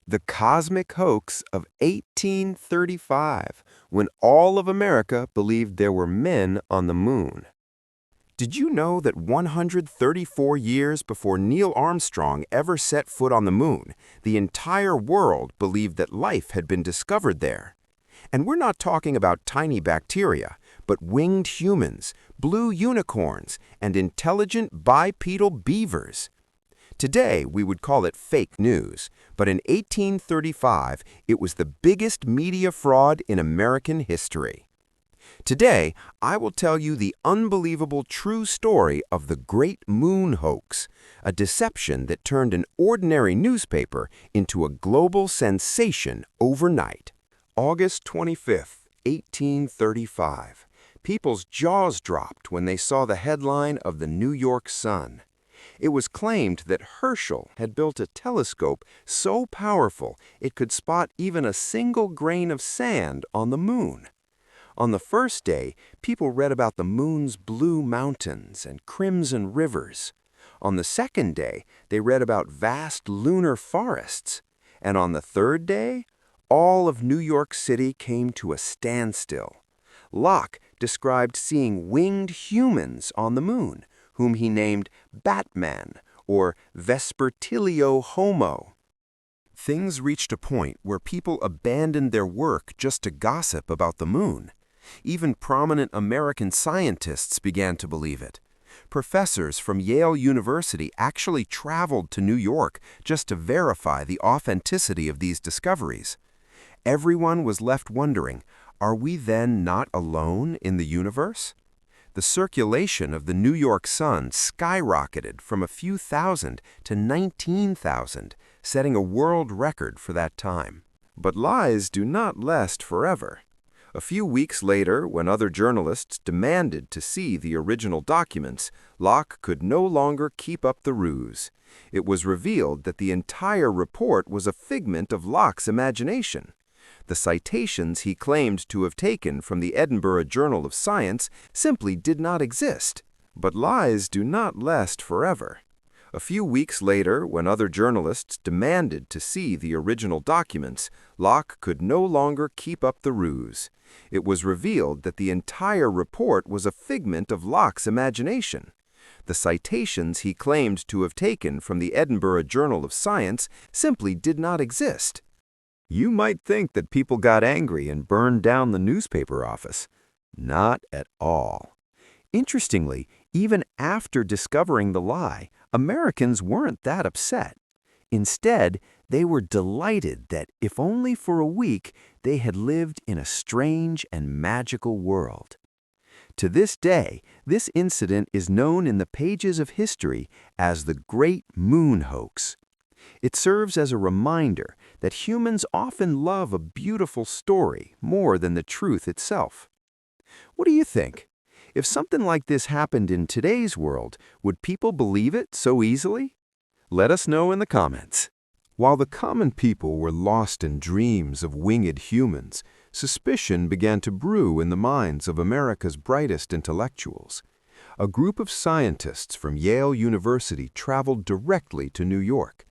The cosmic hoax of 1835, when all of America believed there were men on the moon. Did you know that 134 years before Neil Armstrong ever set foot on the moon, the entire world believed that life had been discovered there? And we're not talking about tiny bacteria, but winged humans, blue unicorns, and intelligent bipedal beavers. Today, we would call it fake news, but in 1835, it was the biggest media fraud in American history. Today, I will tell you the unbelievable true story of the Great Moon Hoax, a deception that turned an ordinary newspaper into a global sensation overnight. August 25th, 1835. People's jaws dropped when they saw the headline of the New York Sun. It was claimed that Herschel had built a telescope so powerful it could spot even a single grain of sand on the moon. On the first day, people read about the moon's blue mountains and crimson rivers. On the second day, they read about vast lunar forests. And on the third day, all of New York City came to a standstill. Locke described seeing winged humans on the moon, whom he named Batman or Vespertilio-homo. Things reached a point where people abandoned their work just to gossip about the moon. Even prominent American scientists began to believe it. Professors from Yale University actually traveled to New York just to verify the authenticity of these discoveries. Everyone was left wondering, are we then not alone in the universe? The circulation of the New York Sun skyrocketed from a few thousand to 19,000, setting a world record for that time. But lies do not last forever. A few weeks later, when other journalists demanded to see the original documents, Locke could no longer keep up the ruse. It was revealed that the entire report was a figment of Locke's imagination. The citations he claimed to have taken from the Edinburgh Journal of Science simply did not exist. But lies do not last forever. A few weeks later, when other journalists demanded to see the original documents, Locke could no longer keep up the ruse. It was revealed that the entire report was a figment of Locke's imagination. The citations he claimed to have taken from the Edinburgh Journal of Science simply did not exist. You might think that people got angry and burned down the newspaper office. Not at all. Interestingly, even after discovering the lie, Americans weren't that upset. Instead, they were delighted that, if only for a week, they had lived in a strange and magical world. To this day, this incident is known in the pages of history as the Great Moon Hoax. It serves as a reminder that humans often love a beautiful story more than the truth itself. What do you think? If something like this happened in today's world, would people believe it so easily? Let us know in the comments. While the common people were lost in dreams of winged humans, suspicion began to brew in the minds of America's brightest intellectuals. A group of scientists from Yale University traveled directly to New York.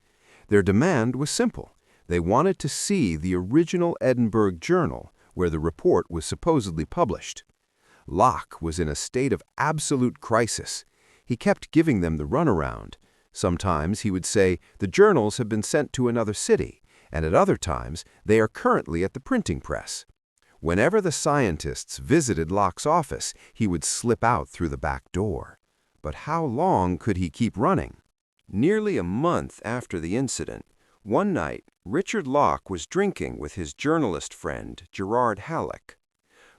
Their demand was simple. They wanted to see the original Edinburgh Journal, where the report was supposedly published. Locke was in a state of absolute crisis. He kept giving them the runaround. Sometimes he would say, the journals have been sent to another city, and at other times, they are currently at the printing press. Whenever the scientists visited Locke's office, he would slip out through the back door. But how long could he keep running? Nearly a month after the incident, one night, Richard Locke was drinking with his journalist friend, Gerard Halleck.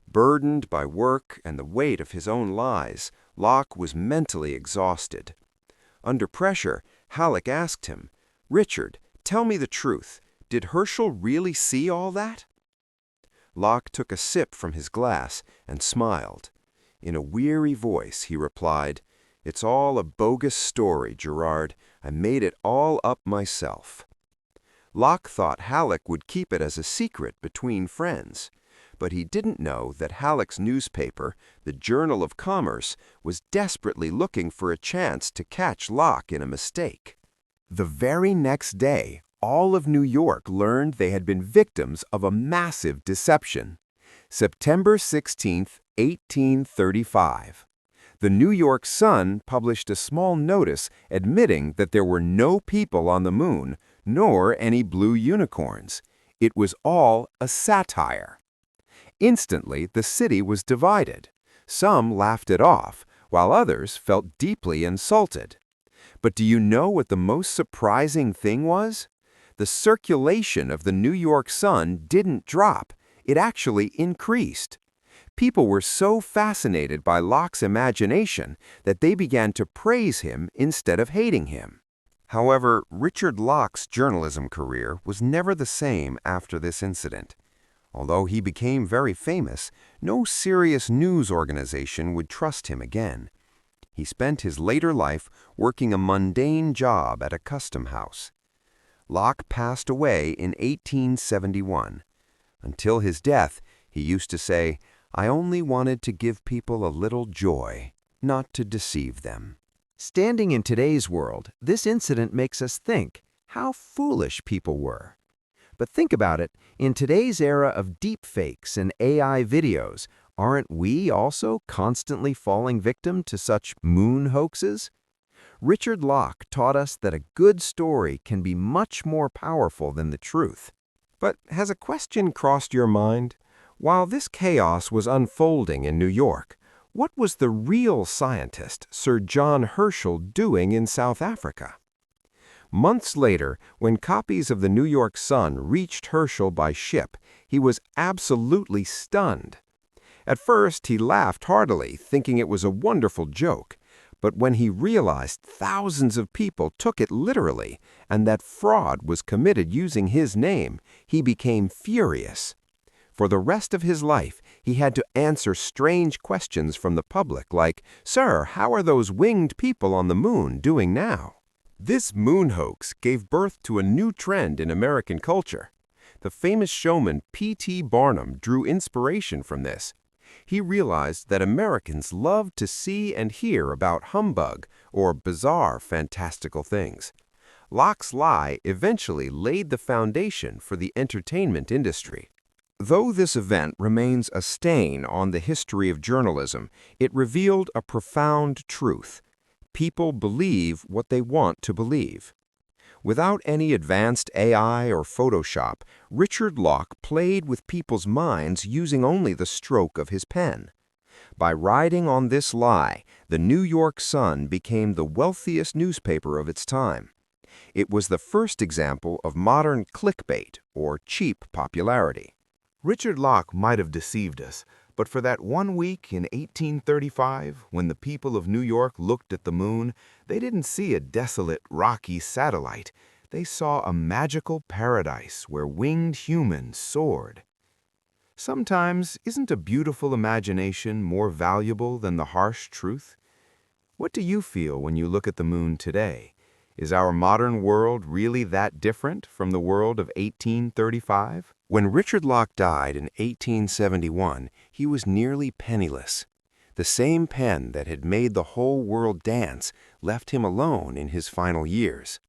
Burdened by work and the weight of his own lies, Locke was mentally exhausted. Under pressure, Halleck asked him, "Richard, tell me the truth. Did Herschel really see all that?" Locke took a sip from his glass and smiled. In a weary voice, he replied, "It's all a bogus story, Gerard. I made it all up myself." Locke thought Halleck would keep it as a secret between friends. But he didn't know that Halleck's newspaper, the Journal of Commerce, was desperately looking for a chance to catch Locke in a mistake. The very next day, all of New York learned they had been victims of a massive deception. September 16, 1835. The New York Sun published a small notice admitting that there were no people on the moon, nor any blue unicorns. It was all a satire. Instantly, the city was divided. Some laughed it off, while others felt deeply insulted. But do you know what the most surprising thing was? The circulation of the New York Sun didn't drop. It actually increased. People were so fascinated by Locke's imagination that they began to praise him instead of hating him. However, Richard Locke's journalism career was never the same after this incident. Although he became very famous, no serious news organization would trust him again. He spent his later life working a mundane job at a custom house. Locke passed away in 1871. Until his death, he used to say, "I only wanted to give people a little joy, not to deceive them." Standing in today's world, this incident makes us think how foolish people were. But think about it, in today's era of deepfakes and AI videos, aren't we also constantly falling victim to such moon hoaxes? Richard Locke taught us that a good story can be much more powerful than the truth. But has a question crossed your mind? While this chaos was unfolding in New York, what was the real scientist, Sir John Herschel, doing in South Africa? Months later, when copies of the New York Sun reached Herschel by ship, he was absolutely stunned. At first, he laughed heartily, thinking it was a wonderful joke. But when he realized thousands of people took it literally and that fraud was committed using his name, he became furious. For the rest of his life, he had to answer strange questions from the public like, "Sir, how are those winged people on the moon doing now?" This moon hoax gave birth to a new trend in American culture. The famous showman P.T. Barnum drew inspiration from this. He realized that Americans loved to see and hear about humbug or bizarre, fantastical things. Locke's lie eventually laid the foundation for the entertainment industry. Though this event remains a stain on the history of journalism, it revealed a profound truth. People believe what they want to believe. Without any advanced AI or Photoshop, Richard Locke played with people's minds using only the stroke of his pen. By riding on this lie, the New York Sun became the wealthiest newspaper of its time. It was the first example of modern clickbait, or cheap popularity. Richard Locke might have deceived us, but for that 1 week in 1835, when the people of New York looked at the moon, they didn't see a desolate, rocky satellite. They saw a magical paradise where winged humans soared. Sometimes, isn't a beautiful imagination more valuable than the harsh truth? What do you feel when you look at the moon today? Is our modern world really that different from the world of 1835? When Richard Locke died in 1871, he was nearly penniless. The same pen that had made the whole world dance left him alone in his final years.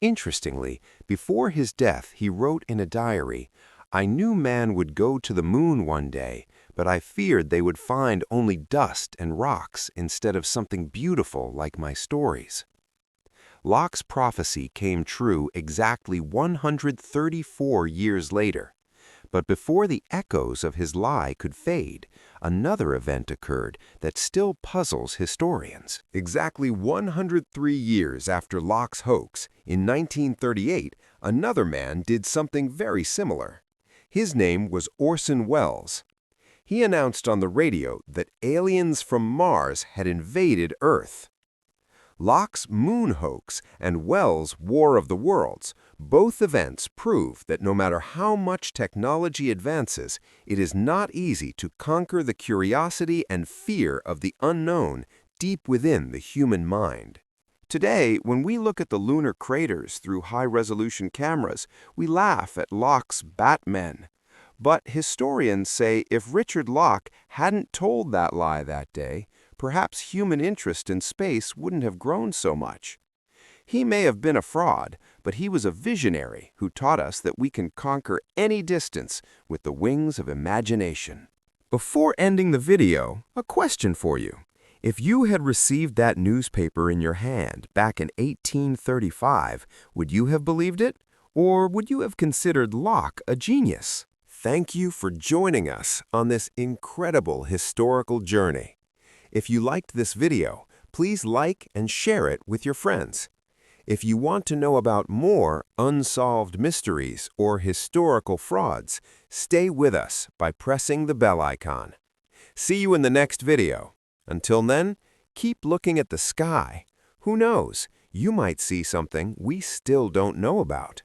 Interestingly, before his death, he wrote in a diary, "I knew man would go to the moon one day, but I feared they would find only dust and rocks instead of something beautiful like my stories." Locke's prophecy came true exactly 134 years later. But before the echoes of his lie could fade, another event occurred that still puzzles historians. Exactly 103 years after Locke's hoax, in 1938, another man did something very similar. His name was Orson Welles. He announced on the radio that aliens from Mars had invaded Earth. Locke's moon hoax and Wells' War of the Worlds, both events prove that no matter how much technology advances, it is not easy to conquer the curiosity and fear of the unknown deep within the human mind. Today, when we look at the lunar craters through high-resolution cameras, we laugh at Locke's Batmen. But historians say if Richard Locke hadn't told that lie that day, perhaps human interest in space wouldn't have grown so much. He may have been a fraud, but he was a visionary who taught us that we can conquer any distance with the wings of imagination. Before ending the video, a question for you. If you had received that newspaper in your hand back in 1835, would you have believed it? Or would you have considered Locke a genius? Thank you for joining us on this incredible historical journey. If you liked this video, please like and share it with your friends. If you want to know about more unsolved mysteries or historical frauds, stay with us by pressing the bell icon. See you in the next video. Until then, keep looking at the sky. Who knows, you might see something we still don't know about.